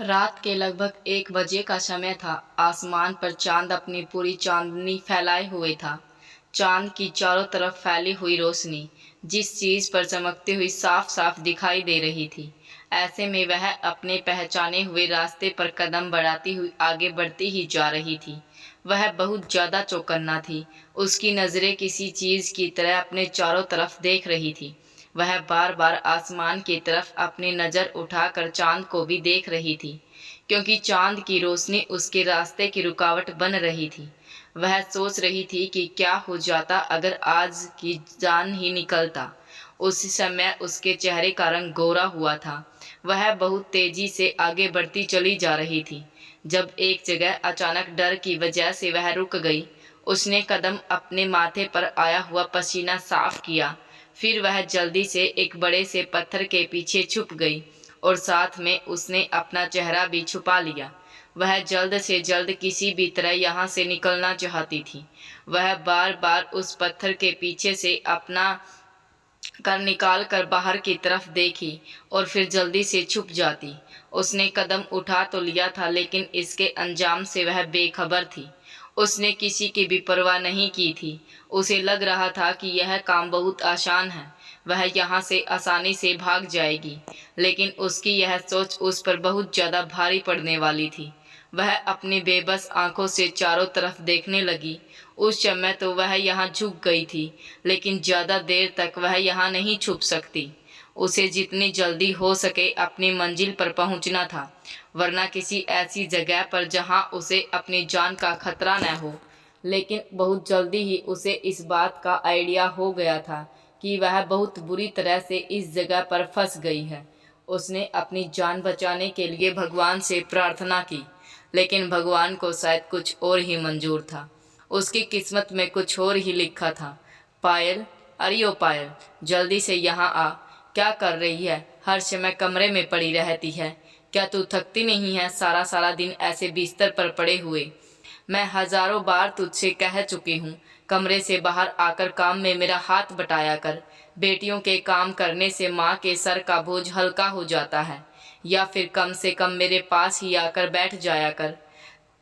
रात के लगभग 1 बजे का समय था। आसमान पर चांद अपनी पूरी चांदनी फैलाए हुए था। चांद की चारों तरफ फैली हुई रोशनी जिस चीज पर चमकती हुई साफ साफ दिखाई दे रही थी। ऐसे में वह अपने पहचाने हुए रास्ते पर कदम बढ़ाती हुई आगे बढ़ती ही जा रही थी। वह बहुत ज्यादा चौकन्ना थी। उसकी नजरें किसी चीज की तरह अपने चारों तरफ देख रही थी। वह बार बार आसमान की तरफ अपनी नज़र उठाकर चांद को भी देख रही थी, क्योंकि चांद की रोशनी उसके रास्ते की रुकावट बन रही थी। वह सोच रही थी कि क्या हो जाता अगर आज की जान ही निकलता। उस समय उसके चेहरे का रंग गोरा हुआ था। वह बहुत तेजी से आगे बढ़ती चली जा रही थी, जब एक जगह अचानक डर की वजह से वह रुक गई। उसने कदम अपने माथे पर आया हुआ पसीना साफ किया। फिर वह जल्दी से एक बड़े से पत्थर के पीछे छुप गई और साथ में उसने अपना चेहरा भी छुपा लिया। वह जल्द से जल्द किसी भी तरह यहाँ से निकलना चाहती थी। वह बार बार उस पत्थर के पीछे से अपना कर निकाल कर बाहर की तरफ देखी और फिर जल्दी से छुप जाती। उसने कदम उठा तो लिया था, लेकिन इसके अंजाम से वह बेखबर थी। उसने किसी की भी परवाह नहीं की थी। उसे लग रहा था कि यह काम बहुत आसान है, वह यहाँ से आसानी से भाग जाएगी। लेकिन उसकी यह सोच उस पर बहुत ज़्यादा भारी पड़ने वाली थी। वह अपनी बेबस आंखों से चारों तरफ देखने लगी। उस समय तो वह यहाँ झुक गई थी, लेकिन ज़्यादा देर तक वह यहाँ नहीं छुप सकती। उसे जितनी जल्दी हो सके अपनी मंजिल पर पहुँचना था, वरना किसी ऐसी जगह पर जहाँ उसे अपनी जान का खतरा न हो। लेकिन बहुत जल्दी ही उसे इस बात का आइडिया हो गया था कि वह बहुत बुरी तरह से इस जगह पर फंस गई है। उसने अपनी जान बचाने के लिए भगवान से प्रार्थना की, लेकिन भगवान को शायद कुछ और ही मंजूर था। उसकी किस्मत में कुछ और ही लिखा था। पायल, अरे ओ पायल, जल्दी से यहाँ आ। क्या कर रही है? हर समय कमरे में पड़ी रहती है। क्या तू थकती नहीं है सारा सारा दिन ऐसे बिस्तर पर पड़े हुए? मैं हजारों बार तुझसे कह चुकी हूँ, कमरे से बाहर आकर काम में मेरा हाथ बटाया कर। बेटियों के काम करने से माँ के सर का बोझ हल्का हो जाता है। या फिर कम से कम मेरे पास ही आकर बैठ जाया कर।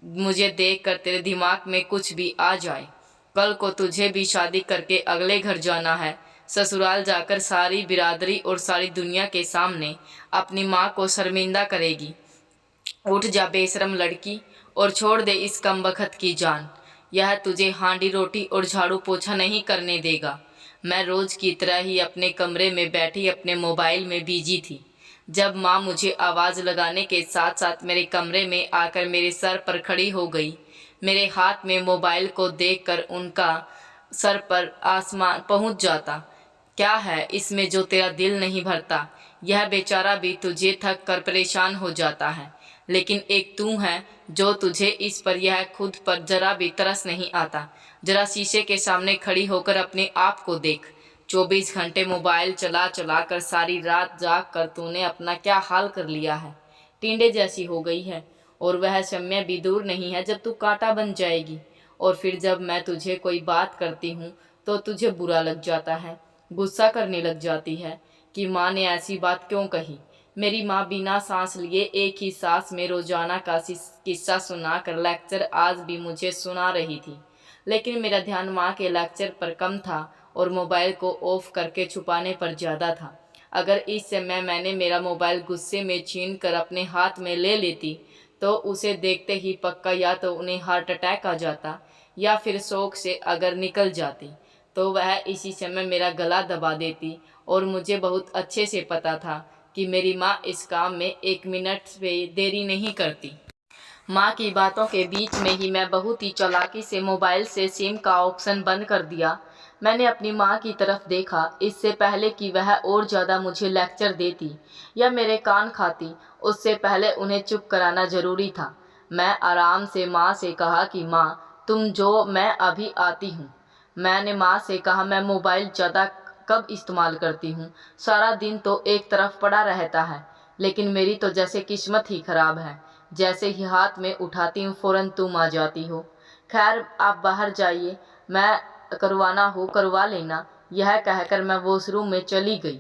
मुझे देखकर तेरे दिमाग में कुछ भी आ जाए। कल को तुझे भी शादी करके अगले घर जाना है। ससुराल जाकर सारी बिरादरी और सारी दुनिया के सामने अपनी माँ को शर्मिंदा करेगी। उठ जा बेशरम लड़की, और छोड़ दे इस कमबख्त की जान। यह तुझे हांडी रोटी और झाड़ू पोछा नहीं करने देगा। मैं रोज की तरह ही अपने कमरे में बैठी अपने मोबाइल में बिजी थी, जब माँ मुझे आवाज़ लगाने के साथ साथ मेरे कमरे में आकर मेरे सर पर खड़ी हो गई। मेरे हाथ में मोबाइल को देखकर उनका सर पर आसमान पहुंच जाता। क्या है इसमें जो तेरा दिल नहीं भरता? यह बेचारा भी तुझे थक कर परेशान हो जाता है, लेकिन एक तू है जो तुझे इस पर यह खुद पर जरा भी तरस नहीं आता। जरा शीशे के सामने खड़ी होकर अपने आप को देख। 24 घंटे मोबाइल चला चला कर सारी रात जाग कर तूने अपना क्या हाल कर लिया है। टींडे जैसी हो गई है, और वह समय भी दूर नहीं है जब तू कांटा बन जाएगी। और फिर जब मैं तुझे कोई बात करती हूँ तो तुझे बुरा लग जाता है, गुस्सा करने लग जाती है कि माँ ने ऐसी बात क्यों कही। मेरी माँ बिना सांस लिए एक ही सांस में रोजाना का किस्सा सुनाकर लेक्चर आज भी मुझे सुना रही थी, लेकिन मेरा ध्यान माँ के लेक्चर पर कम था और मोबाइल को ऑफ करके छुपाने पर ज़्यादा था। अगर इस समय मैंने मेरा मोबाइल गुस्से में छीन कर अपने हाथ में ले लेती तो उसे देखते ही पक्का या तो उन्हें हार्ट अटैक आ जाता, या फिर शौक से अगर निकल जाती तो वह इसी समय मेरा गला दबा देती। और मुझे बहुत अच्छे से पता था कि मेरी माँ इस काम में 1 मिनट भी देरी नहीं करती। माँ की बातों के बीच में ही मैं बहुत ही चालाकी से मोबाइल से सिम का ऑप्शन बंद कर दिया। मैंने अपनी माँ की तरफ देखा, इससे पहले कि वह और ज़्यादा मुझे लेक्चर देती या मेरे कान खाती, उससे पहले उन्हें चुप कराना ज़रूरी था। मैं आराम से माँ से कहा कि माँ तुम जो, मैं अभी आती हूँ। मैंने माँ से कहा, मैं मोबाइल ज़्यादा कब इस्तेमाल करती हूँ? सारा दिन तो एक तरफ पड़ा रहता है। लेकिन मेरी तो जैसे किस्मत ही खराब है, जैसे ही हाथ में उठाती हूँ फौरन तुम आ जाती हो। खैर आप बाहर जाइए, मैं करवाना हो करवा लेना। यह कहकर मैं वॉशरूम में चली गई।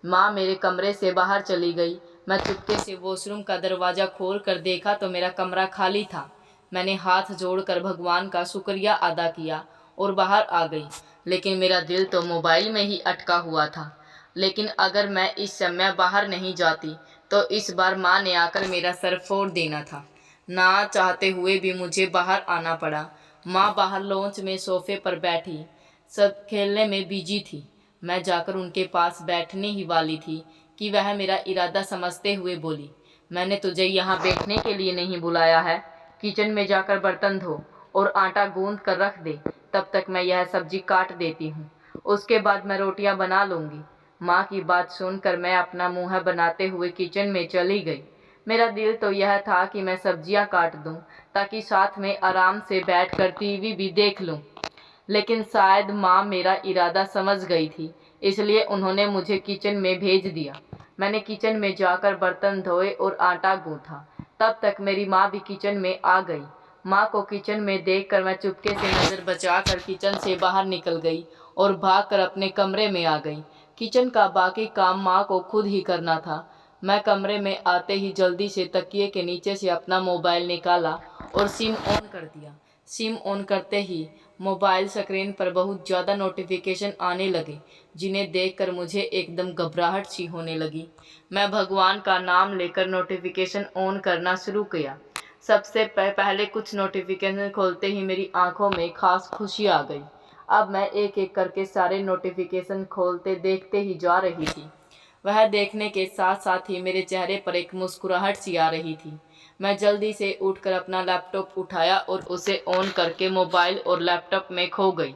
माँ मेरे कमरे से बाहर चली गई। मैं चुपके से वॉशरूम का दरवाज़ा खोल कर देखा तो मेरा कमरा खाली था। मैंने हाथ जोड़कर भगवान का शुक्रिया अदा किया और बाहर आ गई, लेकिन मेरा दिल तो मोबाइल में ही अटका हुआ था। लेकिन अगर मैं इस समय बाहर नहीं जाती तो इस बार माँ ने आकर मेरा सर फोड़ देना था। ना चाहते हुए भी मुझे बाहर आना पड़ा। माँ बाहर लॉन्च में सोफे पर बैठी सब खेलने में बिजी थी। मैं जाकर उनके पास बैठने ही वाली थी कि वह मेरा इरादा समझते हुए बोली, मैंने तुझे यहाँ बैठने के लिए नहीं बुलाया है। किचन में जाकर बर्तन धो और आटा गूंद कर रख दे, तब तक मैं यह सब्जी काट देती हूँ। उसके बाद मैं रोटियां बना लूँगी। माँ की बात सुनकर मैं अपना मुँह बनाते हुए किचन में चली गई। मेरा दिल तो यह था कि मैं सब्जियां काट दूं ताकि साथ में आराम से बैठकर टीवी भी देख लूं, लेकिन शायद माँ मेरा इरादा समझ गई थी, इसलिए उन्होंने मुझे किचन में भेज दिया। मैंने किचन में जाकर बर्तन धोए और आटा गूंथा। तब तक मेरी माँ भी किचन में आ गई। माँ को किचन में देखकर मैं चुपके से नज़र बचाकर किचन से बाहर निकल गई और भागकर अपने कमरे में आ गई। किचन का बाकी काम माँ को खुद ही करना था। मैं कमरे में आते ही जल्दी से तकिए के नीचे से अपना मोबाइल निकाला और सिम ऑन कर दिया। सिम ऑन करते ही मोबाइल स्क्रीन पर बहुत ज़्यादा नोटिफिकेशन आने लगे, जिन्हें देखकर मुझे एकदम घबराहट सी होने लगी। मैं भगवान का नाम लेकर नोटिफिकेशन ऑन करना शुरू किया। सबसे पहले कुछ नोटिफिकेशन खोलते ही मेरी आंखों में खास खुशी आ गई। अब मैं एक एक करके सारे नोटिफिकेशन खोलते देखते ही जा रही थी। वह देखने के साथ साथ ही मेरे चेहरे पर एक मुस्कुराहट सी आ रही थी। मैं जल्दी से उठकर अपना लैपटॉप उठाया और उसे ऑन करके मोबाइल और लैपटॉप में खो गई।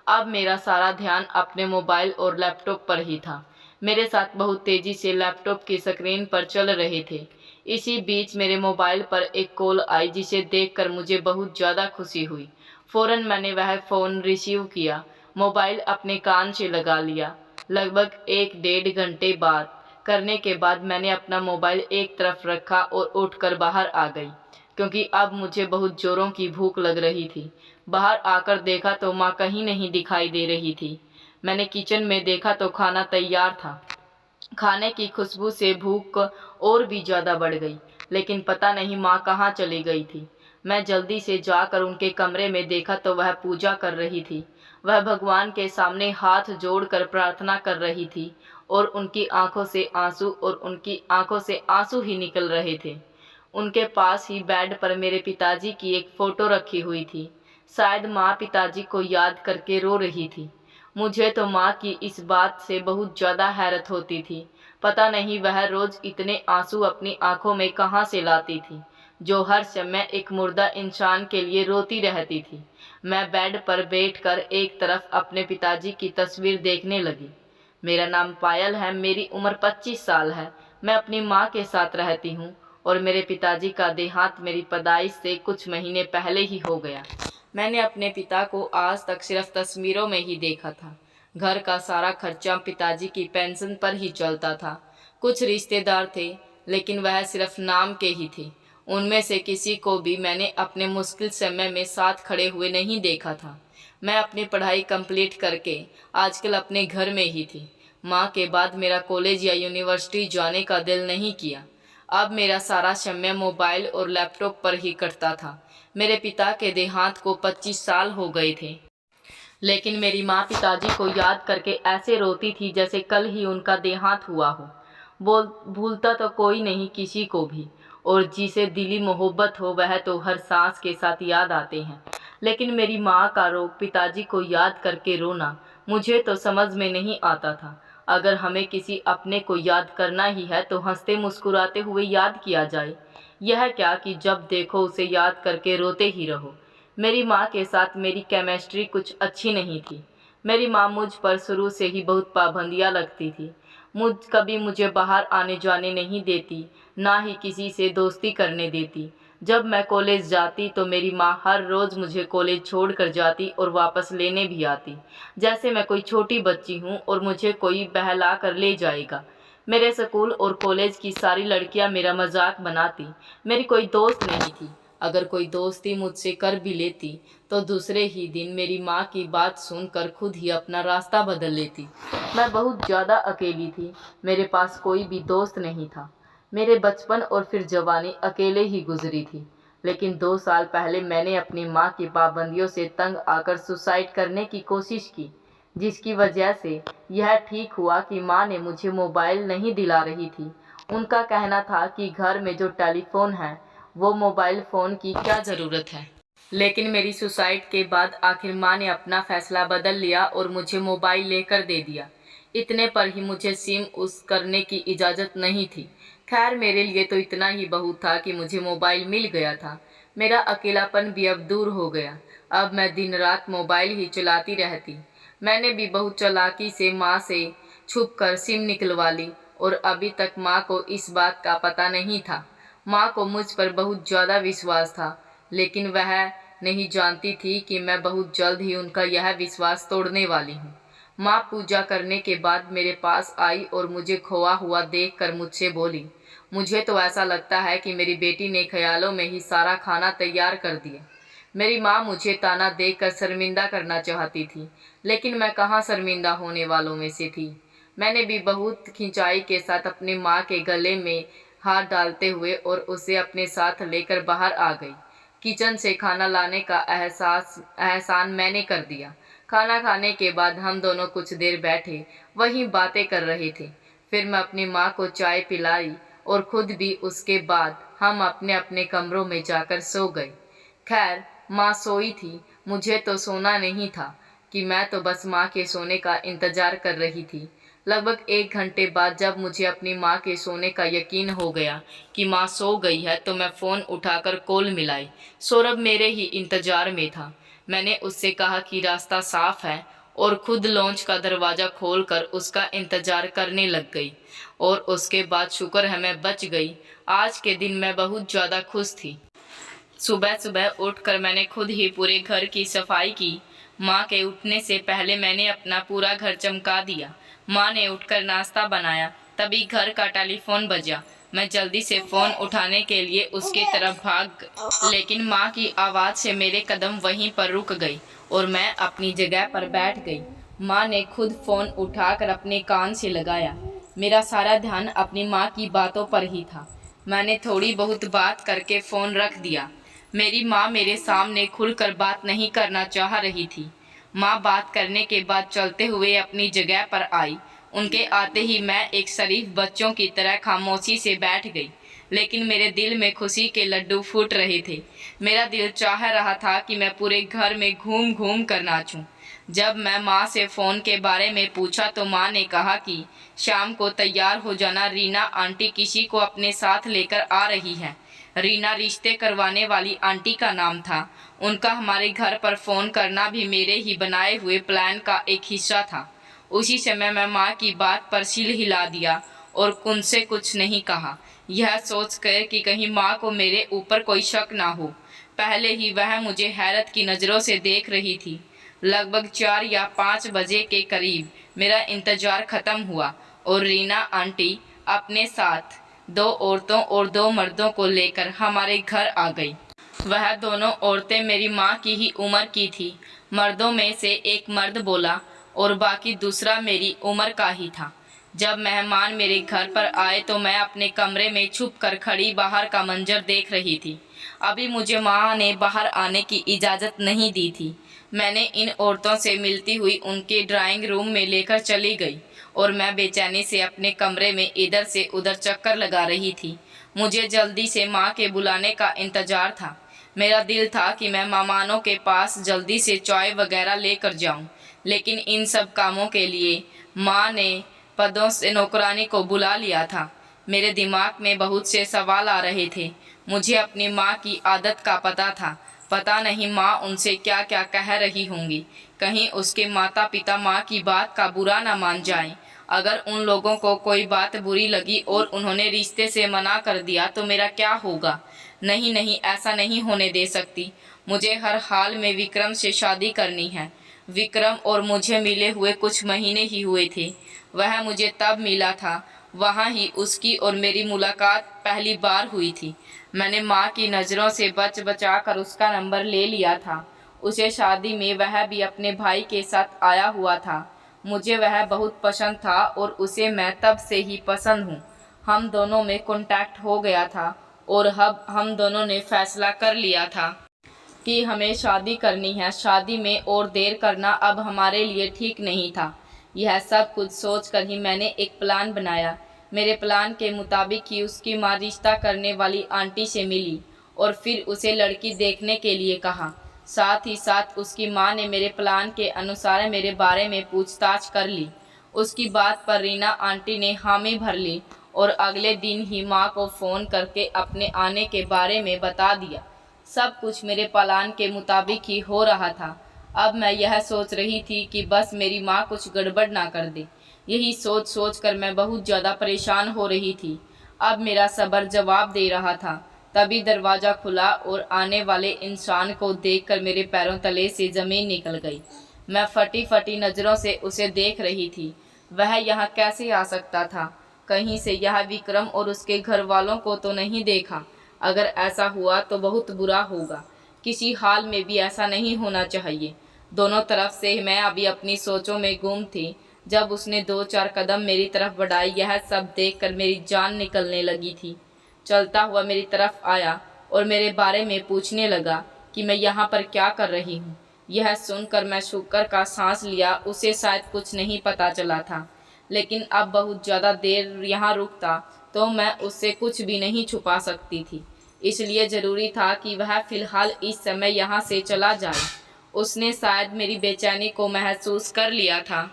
अब मेरा सारा ध्यान अपने मोबाइल और लैपटॉप पर ही था। मेरे साथ बहुत तेज़ी से लैपटॉप की स्क्रीन पर चल रहे थे। इसी बीच मेरे मोबाइल पर एक कॉल आई, जिसे देखकर मुझे बहुत ज़्यादा खुशी हुई। फ़ौरन मैंने वह फ़ोन रिसीव किया, मोबाइल अपने कान से लगा लिया। लगभग 1 डेढ़ घंटे बाद करने के बाद मैंने अपना मोबाइल एक तरफ रखा और उठकर बाहर आ गई, क्योंकि अब मुझे बहुत ज़ोरों की भूख लग रही थी। बाहर आकर देखा तो माँ कहीं नहीं दिखाई दे रही थी। मैंने किचन में देखा तो खाना तैयार था। खाने की खुशबू से भूख और भी ज़्यादा बढ़ गई, लेकिन पता नहीं माँ कहाँ चली गई थी। मैं जल्दी से जाकर उनके कमरे में देखा तो वह पूजा कर रही थी। वह भगवान के सामने हाथ जोड़कर प्रार्थना कर रही थी और उनकी आंखों से आंसू ही निकल रहे थे। उनके पास ही बेड पर मेरे पिताजी की एक फ़ोटो रखी हुई थी। शायद माँ पिताजी को याद करके रो रही थी। मुझे तो माँ की इस बात से बहुत ज़्यादा हैरत होती थी। पता नहीं वह रोज़ इतने आंसू अपनी आंखों में कहाँ से लाती थी, जो हर समय एक मुर्दा इंसान के लिए रोती रहती थी। मैं बेड पर बैठकर एक तरफ अपने पिताजी की तस्वीर देखने लगी। मेरा नाम पायल है, मेरी उम्र 25 साल है। मैं अपनी माँ के साथ रहती हूँ और मेरे पिताजी का देहांत मेरी पैदाइश से कुछ महीने पहले ही हो गया। मैंने अपने पिता को आज तक सिर्फ तस्वीरों में ही देखा था। घर का सारा खर्चा पिताजी की पेंशन पर ही चलता था। कुछ रिश्तेदार थे, लेकिन वह सिर्फ नाम के ही थे। उनमें से किसी को भी मैंने अपने मुश्किल समय में साथ खड़े हुए नहीं देखा था। मैं अपनी पढ़ाई कंप्लीट करके आजकल अपने घर में ही थी। माँ के बाद मेरा कॉलेज या यूनिवर्सिटी जाने का दिल नहीं किया। अब मेरा सारा समय मोबाइल और लैपटॉप पर ही कटता था। मेरे पिता के देहांत को 25 साल हो गए थे, लेकिन मेरी माँ पिताजी को याद करके ऐसे रोती थी जैसे कल ही उनका देहांत हुआ हो। भूलता तो कोई नहीं किसी को भी, और जिसे दिली मोहब्बत हो वह तो हर सांस के साथ याद आते हैं। लेकिन मेरी माँ का रोग पिताजी को याद करके रोना मुझे तो समझ में नहीं आता था। अगर हमें किसी अपने को याद करना ही है तो हंसते मुस्कुराते हुए याद किया जाए। यह क्या कि जब देखो उसे याद करके रोते ही रहो। मेरी माँ के साथ मेरी केमिस्ट्री कुछ अच्छी नहीं थी। मेरी माँ मुझ पर शुरू से ही बहुत पाबंदियाँ लगती थी। कभी मुझे बाहर आने जाने नहीं देती, ना ही किसी से दोस्ती करने देती। जब मैं कॉलेज जाती तो मेरी माँ हर रोज़ मुझे कॉलेज छोड़ कर जाती और वापस लेने भी आती, जैसे मैं कोई छोटी बच्ची हूँ और मुझे कोई बहला कर ले जाएगा। मेरे स्कूल और कॉलेज की सारी लड़कियाँ मेरा मजाक बनाती। मेरी कोई दोस्त नहीं थी। अगर कोई दोस्ती मुझसे कर भी लेती तो दूसरे ही दिन मेरी माँ की बात सुनकर खुद ही अपना रास्ता बदल लेती। मैं बहुत ज़्यादा अकेली थी। मेरे पास कोई भी दोस्त नहीं था। मेरे बचपन और फिर जवानी अकेले ही गुजरी थी, लेकिन 2 साल पहले मैंने अपनी माँ की पाबंदियों से तंग आकर सुसाइड करने की कोशिश की, जिसकी वजह से यह ठीक हुआ कि माँ ने मुझे मोबाइल नहीं दिला रही थी। उनका कहना था कि घर में जो टेलीफोन है वो मोबाइल फ़ोन की क्या ज़रूरत है। लेकिन मेरी सुसाइड के बाद आखिर माँ ने अपना फैसला बदल लिया और मुझे मोबाइल लेकर दे दिया। इतने पर ही मुझे सिम उस करने की इजाज़त नहीं थी। खैर, मेरे लिए तो इतना ही बहुत था कि मुझे मोबाइल मिल गया था। मेरा अकेलापन भी अब दूर हो गया। अब मैं दिन रात मोबाइल ही चलाती रहती। मैंने भी बहुत चालाकी से माँ से छुप कर सिम निकलवा ली और अभी तक माँ को इस बात का पता नहीं था। माँ को मुझ पर बहुत ज़्यादा विश्वास था, लेकिन वह नहीं जानती थी कि मैं बहुत जल्द ही उनका यह विश्वास तोड़ने वाली हूँ। माँ पूजा करने के बाद मेरे पास आई और मुझे खोआ हुआ देखकर मुझसे बोली, मुझे तो ऐसा लगता है कि मेरी बेटी ने ख्यालों में ही सारा खाना तैयार कर दिया। मेरी माँ मुझे ताना देकर शर्मिंदा करना चाहती थी, लेकिन मैं कहाँ शर्मिंदा होने वालों में से थी। मैंने भी बहुत खिंचाई के साथ अपनी माँ के गले में हाथ डालते हुए और उसे अपने साथ लेकर बाहर आ गई। किचन से खाना लाने का एहसान मैंने कर दिया। खाना खाने के बाद हम दोनों कुछ देर बैठे वहीं बातें कर रहे थे। फिर मैं अपनी माँ को चाय पिलाई और खुद भी। उसके बाद हम अपने अपने कमरों में जाकर सो गए। खैर, माँ सोई थी, मुझे तो सोना नहीं था कि मैं तो बस माँ के सोने का इंतजार कर रही थी। लगभग 1 घंटे बाद जब मुझे अपनी माँ के सोने का यकीन हो गया कि माँ सो गई है, तो मैं फ़ोन उठाकर कॉल मिलाई। सौरभ मेरे ही इंतजार में था। मैंने उससे कहा कि रास्ता साफ है और खुद लॉन्च का दरवाज़ा खोलकर उसका इंतजार करने लग गई। और उसके बाद शुक्र है मैं बच गई। आज के दिन मैं बहुत ज़्यादा खुश थी। सुबह सुबह उठकर मैंने खुद ही पूरे घर की सफाई की। माँ के उठने से पहले मैंने अपना पूरा घर चमका दिया। माँ ने उठकर नाश्ता बनाया, तभी घर का टेलीफोन बजा। मैं जल्दी से फ़ोन उठाने के लिए उसके तरफ भाग, लेकिन माँ की आवाज़ से मेरे कदम वहीं पर रुक गई और मैं अपनी जगह पर बैठ गई। माँ ने खुद फ़ोन उठाकर अपने कान से लगाया। मेरा सारा ध्यान अपनी माँ की बातों पर ही था। मैंने थोड़ी बहुत बात करके फ़ोन रख दिया। मेरी माँ मेरे सामने खुलकर बात नहीं करना चाह रही थी। माँ बात करने के बाद चलते हुए अपनी जगह पर आई। उनके आते ही मैं एक शरीफ बच्चों की तरह खामोशी से बैठ गई, लेकिन मेरे दिल में खुशी के लड्डू फूट रहे थे। मेरा दिल चाह रहा था कि मैं पूरे घर में घूम घूम कर नाचूं। जब मैं माँ से फ़ोन के बारे में पूछा तो माँ ने कहा कि शाम को तैयार हो जाना, रीना आंटी किसी को अपने साथ लेकर आ रही है। रीना रिश्ते करवाने वाली आंटी का नाम था। उनका हमारे घर पर फ़ोन करना भी मेरे ही बनाए हुए प्लान का एक हिस्सा था। उसी समय मैं माँ की बात पर सिर हिला दिया और उनसे कुछ नहीं कहा, यह सोचकर कि कहीं माँ को मेरे ऊपर कोई शक ना हो। पहले ही वह मुझे हैरत की नज़रों से देख रही थी। लगभग 4 या 5 बजे के करीब मेरा इंतज़ार ख़त्म हुआ और रीना आंटी अपने साथ 2 औरतों और 2 मर्दों को लेकर हमारे घर आ गई। वह दोनों औरतें मेरी माँ की ही उम्र की थी। मर्दों में से एक मर्द बोला और बाकी दूसरा मेरी उम्र का ही था। जब मेहमान मेरे घर पर आए तो मैं अपने कमरे में छुपकर खड़ी बाहर का मंजर देख रही थी। अभी मुझे माँ ने बाहर आने की इजाज़त नहीं दी थी। मैंने इन औरतों से मिलती हुई उनके ड्राइंग रूम में लेकर चली गई और मैं बेचैनी से अपने कमरे में इधर से उधर चक्कर लगा रही थी। मुझे जल्दी से माँ के बुलाने का इंतज़ार था। मेरा दिल था कि मैं मेहमानों के पास जल्दी से चाय वगैरह लेकर जाऊं, लेकिन इन सब कामों के लिए माँ ने पदों से नौकरानी को बुला लिया था। मेरे दिमाग में बहुत से सवाल आ रहे थे। मुझे अपनी माँ की आदत का पता था। पता नहीं माँ उनसे क्या क्या कह रही होंगी। कहीं उसके माता पिता माँ की बात का बुरा ना मान जाएं। अगर उन लोगों को कोई बात बुरी लगी और उन्होंने रिश्ते से मना कर दिया तो मेरा क्या होगा। नहीं नहीं, ऐसा नहीं होने दे सकती। मुझे हर हाल में विक्रम से शादी करनी है। विक्रम और मुझे मिले हुए कुछ महीने ही हुए थे। वह मुझे तब मिला था, वहाँ ही उसकी और मेरी मुलाकात पहली बार हुई थी। मैंने माँ की नज़रों से बच बचा कर उसका नंबर ले लिया था। उसे शादी में वह भी अपने भाई के साथ आया हुआ था। मुझे वह बहुत पसंद था और उसे मैं तब से ही पसंद हूँ। हम दोनों में कॉन्टैक्ट हो गया था और अब हम दोनों ने फैसला कर लिया था कि हमें शादी करनी है। शादी में और देर करना अब हमारे लिए ठीक नहीं था। यह सब कुछ सोचकर ही मैंने एक प्लान बनाया। मेरे प्लान के मुताबिक ही उसकी माँ रिश्ता करने वाली आंटी से मिली और फिर उसे लड़की देखने के लिए कहा। साथ ही साथ उसकी माँ ने मेरे प्लान के अनुसार मेरे बारे में पूछताछ कर ली। उसकी बात पर रीना आंटी ने हामी भर ली और अगले दिन ही माँ को फ़ोन करके अपने आने के बारे में बता दिया। सब कुछ मेरे प्लान के मुताबिक ही हो रहा था। अब मैं यह सोच रही थी कि बस मेरी माँ कुछ गड़बड़ ना कर दे। यही सोच सोच कर मैं बहुत ज़्यादा परेशान हो रही थी। अब मेरा सब्र जवाब दे रहा था। तभी दरवाज़ा खुला और आने वाले इंसान को देखकर मेरे पैरों तले से ज़मीन निकल गई। मैं फटी फटी नज़रों से उसे देख रही थी। वह यहाँ कैसे आ सकता था? कहीं से यह विक्रम और उसके घर वालों को तो नहीं देखा। अगर ऐसा हुआ तो बहुत बुरा होगा। किसी हाल में भी ऐसा नहीं होना चाहिए। दोनों तरफ से मैं अभी अपनी सोचों में गुम थी। जब उसने 2-4 कदम मेरी तरफ बढ़ाई, यह सब देखकर मेरी जान निकलने लगी थी। चलता हुआ मेरी तरफ आया और मेरे बारे में पूछने लगा कि मैं यहाँ पर क्या कर रही हूँ। यह सुनकर मैं शुक्र का सांस लिया। उसे शायद कुछ नहीं पता चला था, लेकिन अब बहुत ज़्यादा देर यहाँ रुकता तो मैं उससे कुछ भी नहीं छुपा सकती थी। इसलिए ज़रूरी था कि वह फ़िलहाल इस समय यहाँ से चला जाए। उसने शायद मेरी बेचैनी को महसूस कर लिया था।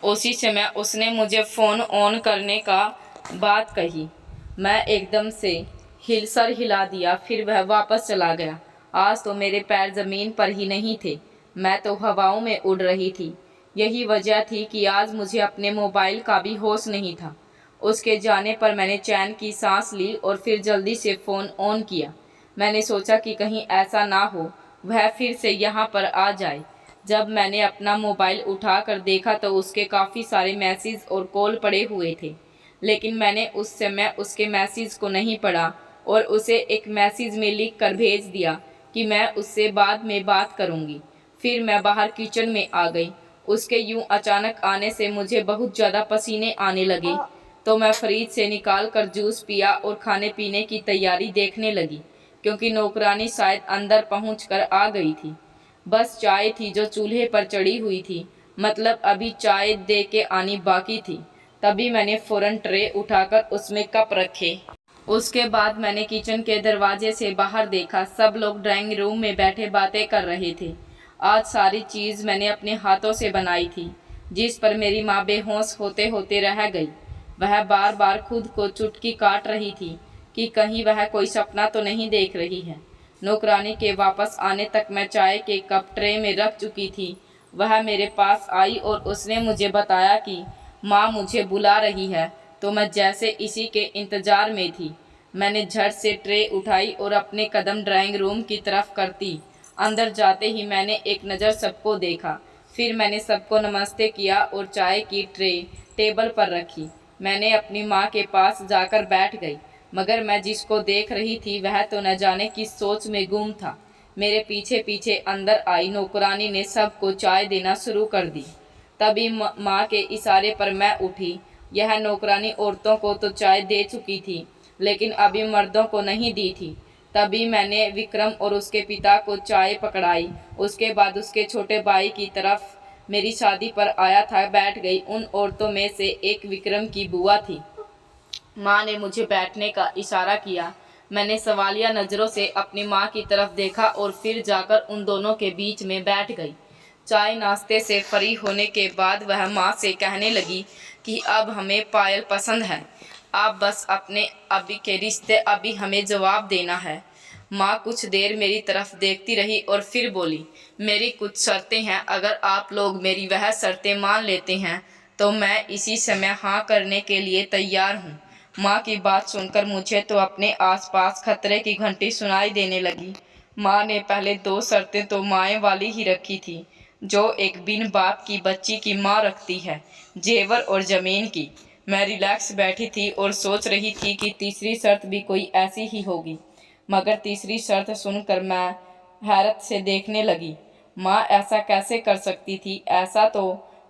उसी समय उसने मुझे फ़ोन ऑन करने का बात कही। मैं एकदम से सर हिला दिया। फिर वह वापस चला गया। आज तो मेरे पैर ज़मीन पर ही नहीं थे, मैं तो हवाओं में उड़ रही थी। यही वजह थी कि आज मुझे अपने मोबाइल का भी होश नहीं था। उसके जाने पर मैंने चैन की सांस ली और फिर जल्दी से फ़ोन ऑन किया। मैंने सोचा कि कहीं ऐसा ना हो वह फिर से यहाँ पर आ जाए। जब मैंने अपना मोबाइल उठाकर देखा तो उसके काफ़ी सारे मैसेज और कॉल पड़े हुए थे, लेकिन मैंने उस समय उसके मैसेज को नहीं पढ़ा और उसे एक मैसेज में लिख कर भेज दिया कि मैं उससे बाद में बात करूँगी। फिर मैं बाहर किचन में आ गई। उसके यूं अचानक आने से मुझे बहुत ज़्यादा पसीने आने लगे, तो मैं फ्रिज से निकाल कर जूस पिया और खाने पीने की तैयारी देखने लगी, क्योंकि नौकरानी शायद अंदर पहुंचकर आ गई थी। बस चाय थी जो चूल्हे पर चढ़ी हुई थी, मतलब अभी चाय दे के आनी बाकी थी। तभी मैंने फ़ौरन ट्रे उठाकर उसमें कप रखे। उसके बाद मैंने किचन के दरवाजे से बाहर देखा। सब लोग ड्राइंग रूम में बैठे बातें कर रहे थे। आज सारी चीज़ मैंने अपने हाथों से बनाई थी, जिस पर मेरी माँ बेहोश होते होते रह गई। वह बार बार खुद को चुटकी काट रही थी कि कहीं वह कोई सपना तो नहीं देख रही है। नौकरानी के वापस आने तक मैं चाय के कप ट्रे में रख चुकी थी। वह मेरे पास आई और उसने मुझे बताया कि माँ मुझे बुला रही है, तो मैं जैसे इसी के इंतज़ार में थी। मैंने झट से ट्रे उठाई और अपने कदम ड्राइंग रूम की तरफ करती। अंदर जाते ही मैंने एक नज़र सबको देखा। फिर मैंने सबको नमस्ते किया और चाय की ट्रे टेबल पर रखी। मैंने अपनी माँ के पास जाकर बैठ गई, मगर मैं जिसको देख रही थी वह तो न जाने किस सोच में गुम था। मेरे पीछे पीछे अंदर आई नौकरानी ने सबको चाय देना शुरू कर दी। तभी माँ के इशारे पर मैं उठी। यह नौकरानी औरतों को तो चाय दे चुकी थी, लेकिन अभी मर्दों को नहीं दी थी। तभी मैंने विक्रम और उसके पिता को चाय पकड़ाई। उसके बाद उसके छोटे भाई की तरफ मेरी शादी पर आया था बैठ गई। उन औरतों में से एक विक्रम की बुआ थी। माँ ने मुझे बैठने का इशारा किया। मैंने सवालिया नज़रों से अपनी माँ की तरफ देखा और फिर जाकर उन दोनों के बीच में बैठ गई। चाय नाश्ते से फ्री होने के बाद वह माँ से कहने लगी कि अब हमें पायल पसंद है, आप बस अपने अभी के रिश्ते अभी हमें जवाब देना है। माँ कुछ देर मेरी तरफ देखती रही और फिर बोली, मेरी कुछ शर्तें हैं, अगर आप लोग मेरी वह शर्तें मान लेते हैं तो मैं इसी समय हाँ करने के लिए तैयार हूँ। माँ की बात सुनकर मुझे तो अपने आसपास खतरे की घंटी सुनाई देने लगी। माँ ने पहले 2 शर्तें तो माएँ वाली ही रखी थी, जो एक बिन बाप की बच्ची की माँ रखती है, जेवर और ज़मीन की। मैं रिलैक्स बैठी थी और सोच रही थी कि तीसरी शर्त भी कोई ऐसी ही होगी, मगर तीसरी शर्त सुनकर मैं हैरत से देखने लगी। माँ ऐसा कैसे कर सकती थी? ऐसा तो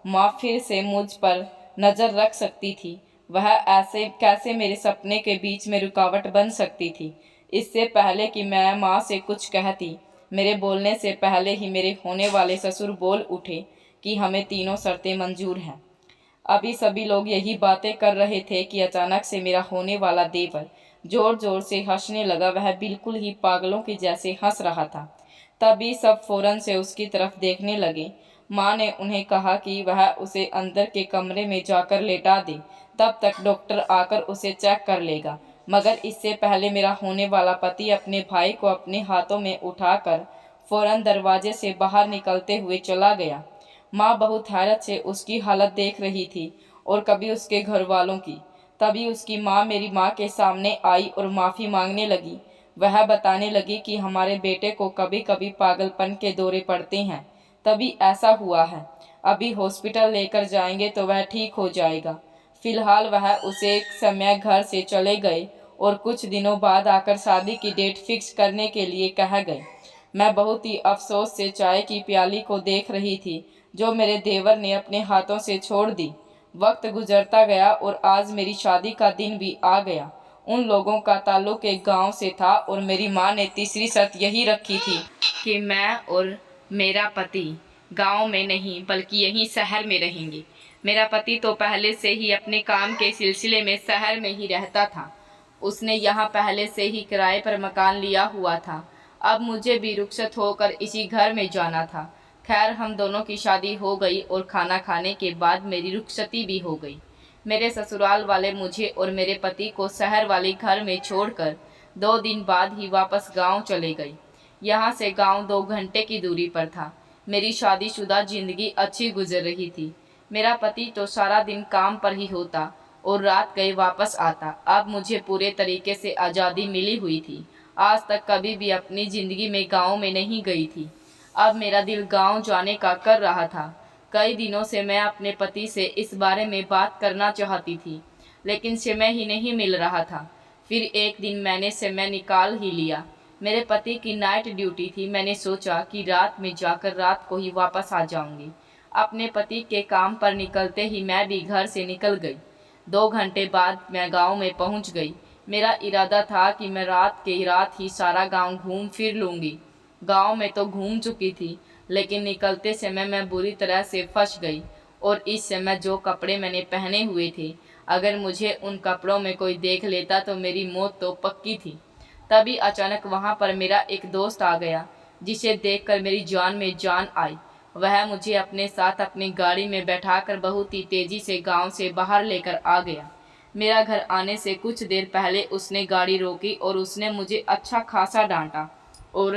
माँ फिर से मुझ पर नज़र रख सकती थी, वह ऐसे कैसे मेरे सपने के बीच में रुकावट बन सकती थी। इससे पहले कि मैं माँ से कुछ कहती, मेरे बोलने से पहले ही मेरे होने वाले ससुर बोल उठे कि हमें तीनों शर्तें मंजूर हैं। अभी सभी लोग यही बातें कर रहे थे कि अचानक से मेरा होने वाला देवर जोर जोर से हंसने लगा। वह बिल्कुल ही पागलों के जैसे हंस रहा था। तभी सब फौरन से उसकी तरफ देखने लगे। माँ ने उन्हें कहा कि वह उसे अंदर के कमरे में जाकर लेटा दे, तब तक डॉक्टर आकर उसे चेक कर लेगा। मगर इससे पहले मेरा होने वाला पति अपने भाई को अपने हाथों में उठाकर फौरन दरवाजे से बाहर निकलते हुए चला गया। माँ बहुत हैरत से उसकी हालत देख रही थी और कभी उसके घर वालों की। तभी उसकी माँ मेरी माँ के सामने आई और माफ़ी मांगने लगी। वह बताने लगी कि हमारे बेटे को कभी कभी पागलपन के दौरे पड़ते हैं, तभी ऐसा हुआ है। अभी हॉस्पिटल लेकर जाएंगे तो वह ठीक हो जाएगा। फिलहाल वह उसे एक समय घर से चले गए और कुछ दिनों बाद आकर शादी की डेट फिक्स करने के लिए कह गए। मैं बहुत ही अफसोस से चाय की प्याली को देख रही थी जो मेरे देवर ने अपने हाथों से छोड़ दी। वक्त गुजरता गया और आज मेरी शादी का दिन भी आ गया। उन लोगों का ताल्लुक एक गांव से था और मेरी माँ ने तीसरी शर्त यही रखी थी कि मैं और मेरा पति गांव में नहीं बल्कि यहीं शहर में रहेंगे। मेरा पति तो पहले से ही अपने काम के सिलसिले में शहर में ही रहता था। उसने यहाँ पहले से ही किराए पर मकान लिया हुआ था। अब मुझे भी रुखसत होकर इसी घर में जाना था। खैर, हम दोनों की शादी हो गई और खाना खाने के बाद मेरी रुखसती भी हो गई। मेरे ससुराल वाले मुझे और मेरे पति को शहर वाले घर में छोड़कर 2 दिन बाद ही वापस गांव चले गए। यहाँ से गांव 2 घंटे की दूरी पर था। मेरी शादीशुदा जिंदगी अच्छी गुजर रही थी। मेरा पति तो सारा दिन काम पर ही होता और रात गए वापस आता। अब मुझे पूरे तरीके से आज़ादी मिली हुई थी। आज तक कभी भी अपनी ज़िंदगी में गांव में नहीं गई थी। अब मेरा दिल गांव जाने का कर रहा था। कई दिनों से मैं अपने पति से इस बारे में बात करना चाहती थी, लेकिन समय ही नहीं मिल रहा था। फिर एक दिन मैंने समय निकाल ही लिया। मेरे पति की नाइट ड्यूटी थी। मैंने सोचा कि रात में जाकर रात को ही वापस आ जाऊंगी। अपने पति के काम पर निकलते ही मैं भी घर से निकल गई। 2 घंटे बाद मैं गांव में पहुंच गई। मेरा इरादा था कि मैं रात ही सारा गांव घूम फिर लूंगी। गांव में तो घूम चुकी थी, लेकिन निकलते समय मैं बुरी तरह से फंस गई। और इस समय जो कपड़े मैंने पहने हुए थे, अगर मुझे उन कपड़ों में कोई देख लेता तो मेरी मौत तो पक्की थी। तभी अचानक वहां पर मेरा एक दोस्त आ गया, जिसे देखकर मेरी जान में जान आई। वह मुझे अपने साथ अपनी गाड़ी में बैठाकर बहुत ही तेजी से गांव से बाहर लेकर आ गया। मेरा घर आने से कुछ देर पहले उसने गाड़ी रोकी और उसने मुझे अच्छा खासा डांटा और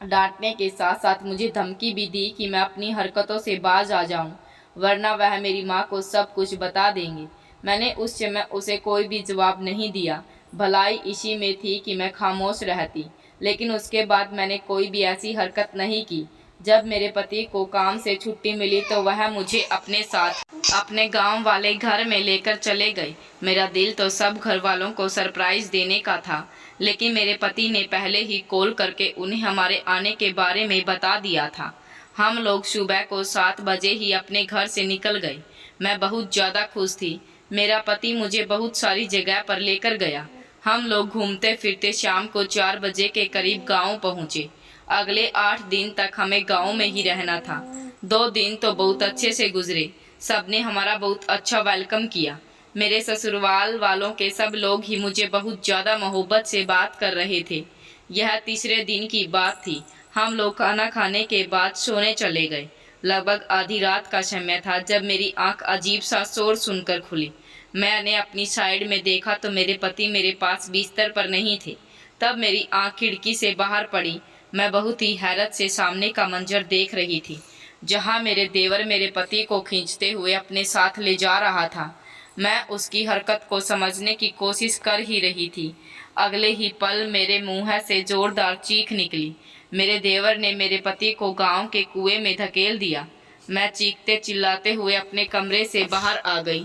डांटने के साथ साथ मुझे धमकी भी दी कि मैं अपनी हरकतों से बाज आ जाऊं, वरना वह मेरी माँ को सब कुछ बता देंगे। मैंने उस समय उसे कोई भी जवाब नहीं दिया। भलाई इसी में थी कि मैं खामोश रहती, लेकिन उसके बाद मैंने कोई भी ऐसी हरकत नहीं की। जब मेरे पति को काम से छुट्टी मिली तो वह मुझे अपने साथ अपने गांव वाले घर में लेकर चले गए। मेरा दिल तो सब घर वालों को सरप्राइज देने का था, लेकिन मेरे पति ने पहले ही कॉल करके उन्हें हमारे आने के बारे में बता दिया था। हम लोग सुबह को 7 बजे ही अपने घर से निकल गए। मैं बहुत ज़्यादा खुश थी। मेरा पति मुझे बहुत सारी जगह पर लेकर गया। हम लोग घूमते फिरते शाम को 4 बजे के करीब गांव पहुँचे। अगले 8 दिन तक हमें गांव में ही रहना था। 2 दिन तो बहुत अच्छे से गुजरे। सबने हमारा बहुत अच्छा वेलकम किया। मेरे ससुराल वालों के सब लोग ही मुझे बहुत ज़्यादा मोहब्बत से बात कर रहे थे। यह तीसरे दिन की बात थी। हम लोग खाना खाने के बाद सोने चले गए। लगभग आधी रात का समय था जब मेरी आंख अजीब सा शोर सुनकर खुली। मैंने अपनी साइड में देखा तो मेरे पति मेरे पास बिस्तर पर नहीं थे। तब मेरी आंख खिड़की से बाहर पड़ी। मैं बहुत ही हैरत से सामने का मंजर देख रही थी, जहां मेरे देवर मेरे पति को खींचते हुए अपने साथ ले जा रहा था। मैं उसकी हरकत को समझने की कोशिश कर ही रही थी। अगले ही पल मेरे मुंह से जोरदार चीख निकली। मेरे देवर ने मेरे पति को गांव के कुएं में धकेल दिया। मैं चीखते चिल्लाते हुए अपने कमरे से बाहर आ गई।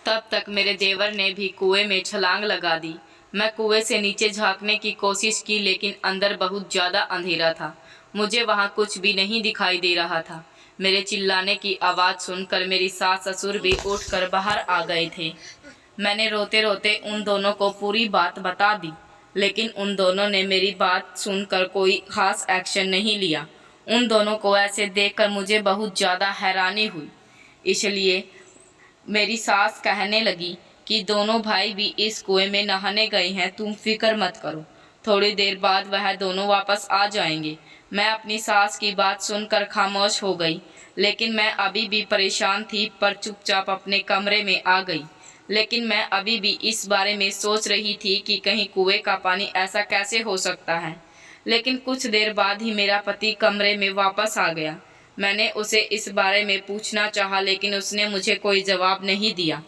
तब तक मेरे देवर ने भी कुएं में छलांग लगा दी। मैं कुएं से नीचे झांकने की कोशिश की, लेकिन अंदर बहुत ज़्यादा अंधेरा था। मुझे वहां कुछ भी नहीं दिखाई दे रहा था। मेरे चिल्लाने की आवाज़ सुनकर मेरी सास ससुर भी उठकर बाहर आ गए थे। मैंने रोते रोते उन दोनों को पूरी बात बता दी, लेकिन उन दोनों ने मेरी बात सुनकर कोई खास एक्शन नहीं लिया। उन दोनों को ऐसे देखकर मुझे बहुत ज़्यादा हैरानी हुई। इसलिए मेरी सास कहने लगी कि दोनों भाई भी इस कुएं में नहाने गए हैं, तुम फिक्र मत करो, थोड़ी देर बाद वह दोनों वापस आ जाएंगे। मैं अपनी सास की बात सुनकर खामोश हो गई, लेकिन मैं अभी भी परेशान थी, पर चुपचाप अपने कमरे में आ गई। लेकिन मैं अभी भी इस बारे में सोच रही थी कि कहीं कुएं का पानी ऐसा कैसे हो सकता है। लेकिन कुछ देर बाद ही मेरा पति कमरे में वापस आ गया। मैंने उसे इस बारे में पूछना चाहा, लेकिन उसने मुझे कोई जवाब नहीं दिया।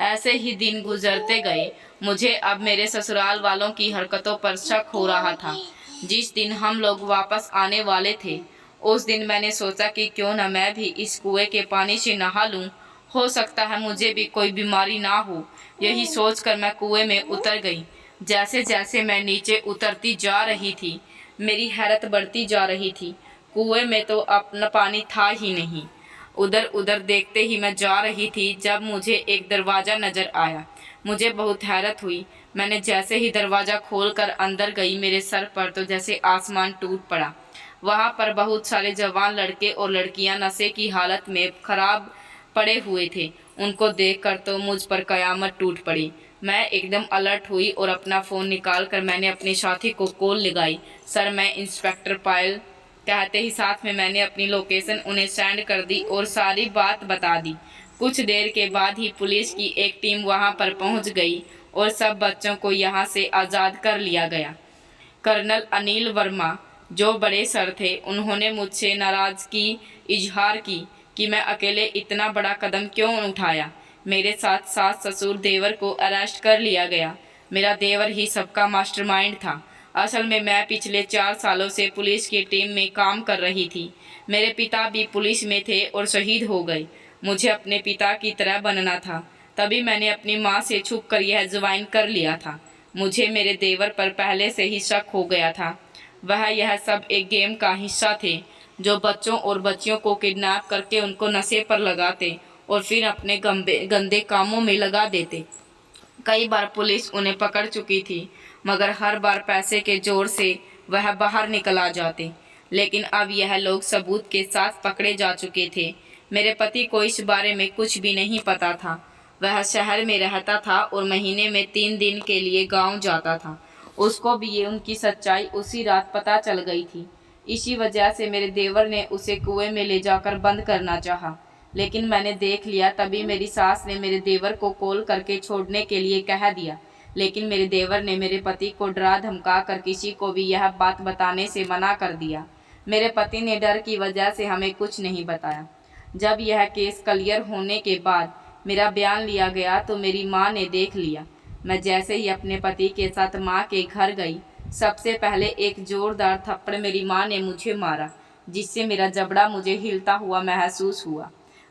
ऐसे ही दिन गुजरते गए। मुझे अब मेरे ससुराल वालों की हरकतों पर शक हो रहा था। जिस दिन हम लोग वापस आने वाले थे, उस दिन मैंने सोचा कि क्यों न मैं भी इस कुएं के पानी से नहा लूं, हो सकता है मुझे भी कोई बीमारी ना हो। यही सोचकर मैं कुएं में उतर गई। जैसे जैसे मैं नीचे उतरती जा रही थी, मेरी हैरत बढ़ती जा रही थी। कुएं में तो अपना पानी था ही नहीं। उधर उधर देखते ही मैं जा रही थी, जब मुझे एक दरवाज़ा नज़र आया। मुझे बहुत हैरत हुई। मैंने जैसे ही दरवाज़ा खोलकर अंदर गई, मेरे सर पर तो जैसे आसमान टूट पड़ा। वहाँ पर बहुत सारे जवान लड़के और लड़कियाँ नशे की हालत में खराब पड़े हुए थे। उनको देखकर तो मुझ पर कयामत टूट पड़ी। मैं एकदम अलर्ट हुई और अपना फ़ोन निकालकर मैंने अपने साथी को कॉल लगाई। सर, मैं इंस्पेक्टर पायल। कहते ही साथ में मैंने अपनी लोकेशन उन्हें सेंड कर दी और सारी बात बता दी। कुछ देर के बाद ही पुलिस की एक टीम वहां पर पहुंच गई और सब बच्चों को यहां से आज़ाद कर लिया गया। कर्नल अनिल वर्मा, जो बड़े सर थे, उन्होंने मुझसे नाराज़गी इजहार की कि मैं अकेले इतना बड़ा कदम क्यों उठाया। मेरे साथ सास ससुर देवर को अरेस्ट कर लिया गया। मेरा देवर ही सबका मास्टरमाइंड था। असल में मैं पिछले 4 सालों से पुलिस की टीम में काम कर रही थी। मेरे पिता भी पुलिस में थे और शहीद हो गए। मुझे अपने पिता की तरह बनना था, तभी मैंने अपनी माँ से छुप कर यह ज्वाइन कर लिया था। मुझे मेरे देवर पर पहले से ही शक हो गया था। वह यह सब एक गेम का हिस्सा थे, जो बच्चों और बच्चियों को किडनैप करके उनको नशे पर लगाते और फिर अपने गंदे कामों में लगा देते। कई बार पुलिस उन्हें पकड़ चुकी थी, मगर हर बार पैसे के जोर से वह बाहर निकल आ जाते। लेकिन अब यह लोग सबूत के साथ पकड़े जा चुके थे। मेरे पति को इस बारे में कुछ भी नहीं पता था। वह शहर में रहता था और महीने में 3 दिन के लिए गांव जाता था। उसको भी ये उनकी सच्चाई उसी रात पता चल गई थी। इसी वजह से मेरे देवर ने उसे कुएं में ले जाकर बंद करना चाहा, लेकिन मैंने देख लिया। तभी मेरी सास ने मेरे देवर को कॉल करके छोड़ने के लिए कह दिया, लेकिन मेरे देवर ने मेरे पति को डरा धमका कर किसी को भी यह बात बताने से मना कर दिया। मेरे पति ने डर की वजह से हमें कुछ नहीं बताया। जब यह केस क्लियर होने के बाद मेरा बयान लिया गया तो मेरी माँ ने देख लिया। मैं जैसे ही अपने पति के साथ माँ के घर गई, सबसे पहले एक जोरदार थप्पड़ मेरी माँ ने मुझे मारा, जिससे मेरा जबड़ा मुझे हिलता हुआ महसूस हुआ।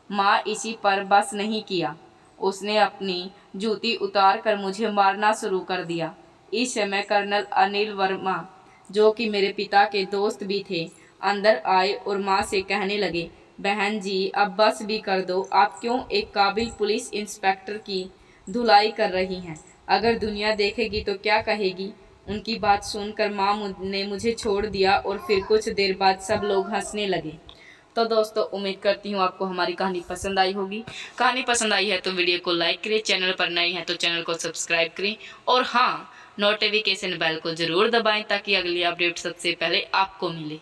माँ इसी पर बस नहीं किया, उसने अपनी जूती उतार कर मुझे मारना शुरू कर दिया। इस समय कर्नल अनिल वर्मा, जो कि मेरे पिता के दोस्त भी थे, अंदर आए और माँ से कहने लगे, बहन जी अब बस भी कर दो, आप क्यों एक काबिल पुलिस इंस्पेक्टर की धुलाई कर रही हैं? अगर दुनिया देखेगी तो क्या कहेगी? उनकी बात सुनकर माँ ने मुझे छोड़ दिया और फिर कुछ देर बाद सब लोग हंसने लगे। तो दोस्तों, उम्मीद करती हूँ आपको हमारी कहानी पसंद आई होगी। कहानी पसंद आई है तो वीडियो को लाइक करें, चैनल पर नए हैं तो चैनल को सब्सक्राइब करें और हाँ, नोटिफिकेशन बेल को ज़रूर दबाएं ताकि अगली अपडेट सबसे पहले आपको मिले।